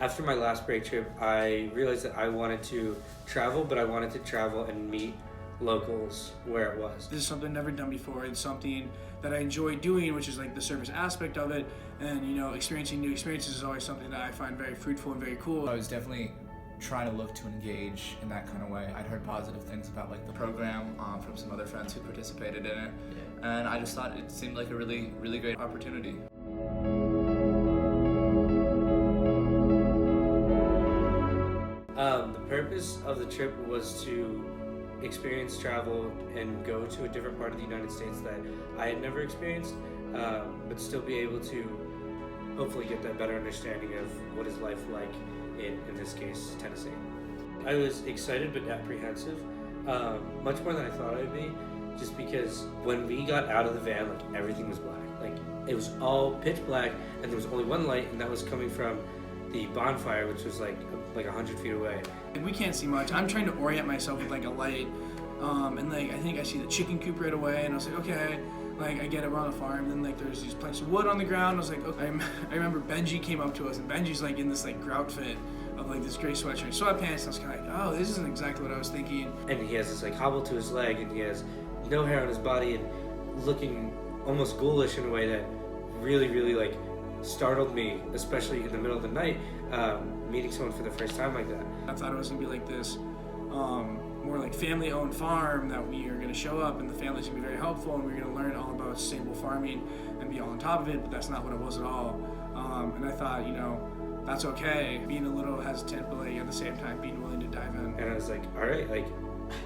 After my last break trip, I realized that I wanted to travel, but I wanted to travel and meet locals where it was. This is something I've never done before. It's something that I enjoy doing, which is like the service aspect of it. And experiencing new experiences is always something that I find very fruitful and very cool. I was definitely trying to look to engage in that kind of way. I'd heard positive things about like the program from some other friends who participated in it, and I just thought it seemed like a really great opportunity. The purpose of the trip was to experience travel and go to a different part of the United States that I had never experienced, but still be able to hopefully get that better understanding of what is life like in this case, Tennessee. I was excited but apprehensive, much more than I thought I'd be, just because when we got out of the van, like everything was black. Like it was all pitch black, and there was only one light, and that was coming from the bonfire, which was like 100 feet away. And we can't see much. I'm trying to orient myself with like a light, and like I think I see the chicken coop right away, and I was like, okay. Like I get around the farm, and then like there's these planks of wood on the ground. I was like, okay. I remember Benji came up to us, and Benji's like in this like grout fit of like this gray sweatshirt and sweatpants. And I was kind of like, oh, this isn't exactly what I was thinking. And he has this like hobble to his leg, and he has no hair on his body, and looking almost ghoulish in a way that really like startled me, especially in the middle of the night, meeting someone for the first time like that. I thought it was gonna be like this more like family-owned farm that we are gonna show up, and the family's gonna be very helpful, and we're gonna learn all about sustainable farming and be all on top of it. But that's not what it was at all. And I thought, that's okay, being a little hesitant, but like at the same time being willing to dive in. And I was like, all right, like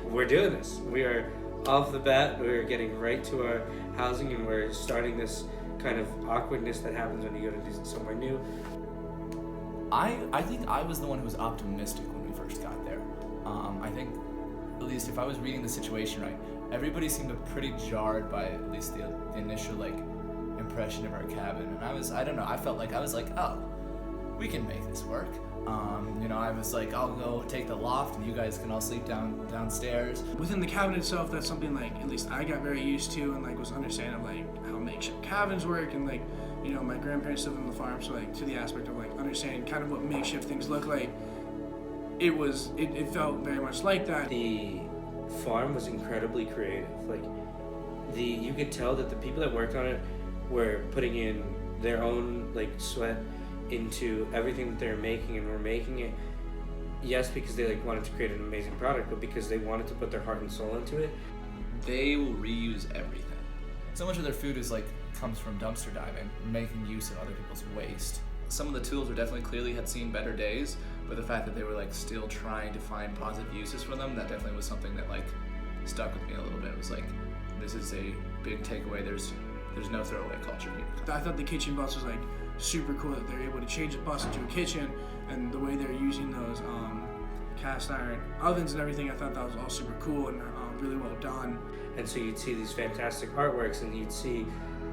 we're doing this. We are off the bat. We're getting right to our housing, and we're starting this kind of awkwardness that happens when you go to do somewhere new. I think I was the one who was optimistic when we first got there. I think, at least if I was reading the situation right, everybody seemed pretty jarred by at least the initial like impression of our cabin, and I felt like oh, we can make this work. I was like, I'll go take the loft, and you guys can all sleep downstairs. Within the cabin itself, that's something like at least I got very used to, and like was understanding of like how makeshift cabins work, and like my grandparents lived on the farm, so like to the aspect of like understanding kind of what makeshift things look like, it felt very much like that. The farm was incredibly creative. Like you could tell that the people that worked on it were putting in their own like sweat into everything that they were making, and were making it, yes, because they like wanted to create an amazing product, but because they wanted to put their heart and soul into it. They will reuse everything. So much of their food is like comes from dumpster diving, making use of other people's waste. Some of the tools were definitely clearly had seen better days, but the fact that they were like still trying to find positive uses for them, that definitely was something that like stuck with me a little bit. It was like, this is a big takeaway. There's no throwaway culture here. I thought the kitchen bus was like super cool that they're able to change the bus into a kitchen, and the way they're using those cast iron ovens and everything, I thought that was all super cool and really well done. And so you'd see these fantastic artworks, and you'd see,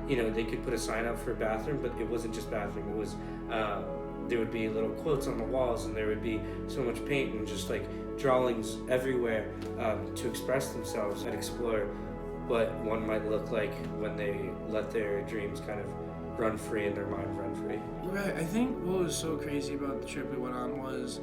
they could put a sign up for a bathroom, but it wasn't just bathroom. It was, there would be little quotes on the walls, and there would be so much paint and just like drawings everywhere to express themselves and explore what one might look like when they let their dreams kind of run free and their mind run free. Right. I think what was so crazy about the trip we went on was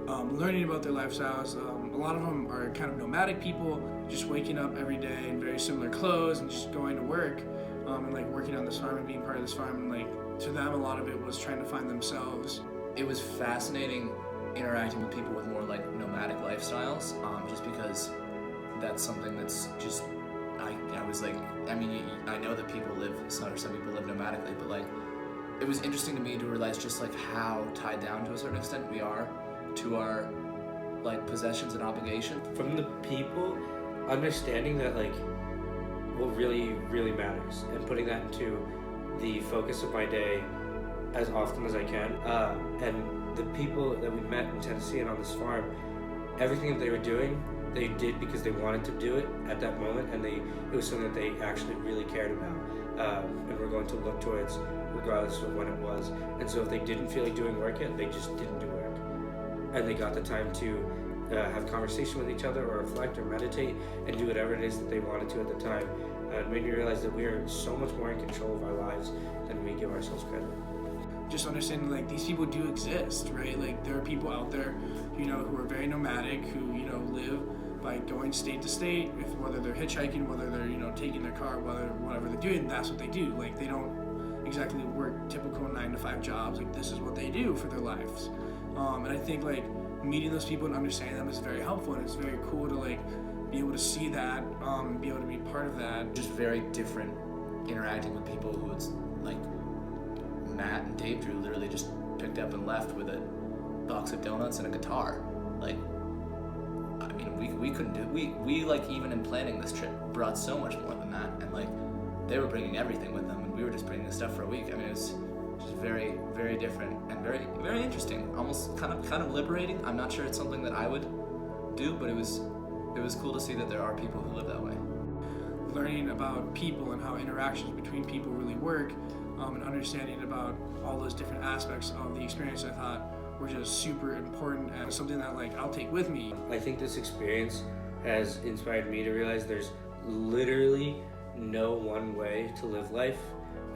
learning about their lifestyles. A lot of them are kind of nomadic people, just waking up every day in very similar clothes and just going to work and like working on this farm and being part of this farm. And like to them, a lot of it was trying to find themselves. It was fascinating interacting with people with more like nomadic lifestyles, just because that's something that's just. I was like, I know that some people live nomadically, but like, it was interesting to me to realize just like how tied down to a certain extent we are to our like possessions and obligations. From the people, understanding that like what really matters, and putting that into the focus of my day as often as I can. And the people that we met in Tennessee and on this farm, everything that they were doing, they did because they wanted to do it at that moment, and it was something that they actually really cared about, and were going to look towards regardless of when it was. And so if they didn't feel like doing work yet, they just didn't do work, and they got the time to have conversation with each other, or reflect, or meditate, and do whatever it is that they wanted to at the time. It made me realize that we are so much more in control of our lives than we give ourselves credit. just understanding like these people do exist, right? Like there are people out there, who are very nomadic, who live by going state to state, whether they're hitchhiking, whether they're taking their car, whatever they're doing, that's what they do. Like they don't exactly work typical 9-to-5 jobs. Like this is what they do for their lives. And I think like meeting those people and understanding them is very helpful, and it's very cool to like be able to see that, be able to be part of that. Just very different interacting with people who it's like Matt and Dave Drew literally just picked up and left with a box of donuts and a guitar. Like, I mean, we couldn't do we like even in planning this trip brought so much more than that, and like they were bringing everything with them, and we were just bringing the stuff for a week. I mean, it was just very, very different and very, very interesting. Almost kind of liberating. I'm not sure it's something that I would do, but it was cool to see that there are people who live that way. Learning about people and how interactions between people really work, and understanding about all those different aspects of the experience, I thought were just super important and something that like I'll take with me. I think this experience has inspired me to realize there's literally no one way to live life.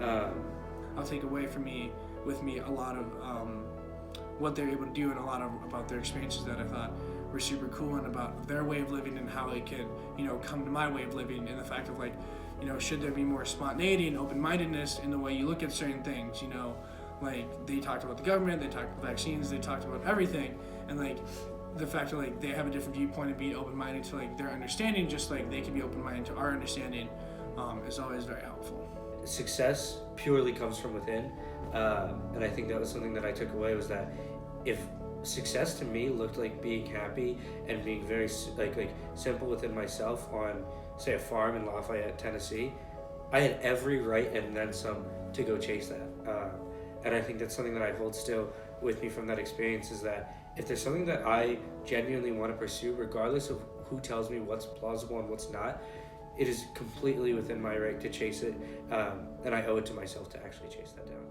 I'll take away with me a lot of what they're able to do, and a lot about their experiences that I thought were super cool, and about their way of living and how it could come to my way of living, and the fact of like should there be more spontaneity and open-mindedness in the way you look at certain things. Like they talked about the government, they talked about vaccines, they talked about everything, and like the fact that like they have a different viewpoint and be open-minded to like their understanding, just like they can be open-minded to our understanding, is always very helpful. Success purely comes from within, and I think that was something that I took away, was that if success to me looked like being happy and being very like simple within myself on, say, a farm in Lafayette, Tennessee, I had every right and then some to go chase that. And I think that's something that I hold still with me from that experience, is that if there's something that I genuinely want to pursue, regardless of who tells me what's plausible and what's not, it is completely within my right to chase it, and I owe it to myself to actually chase that down.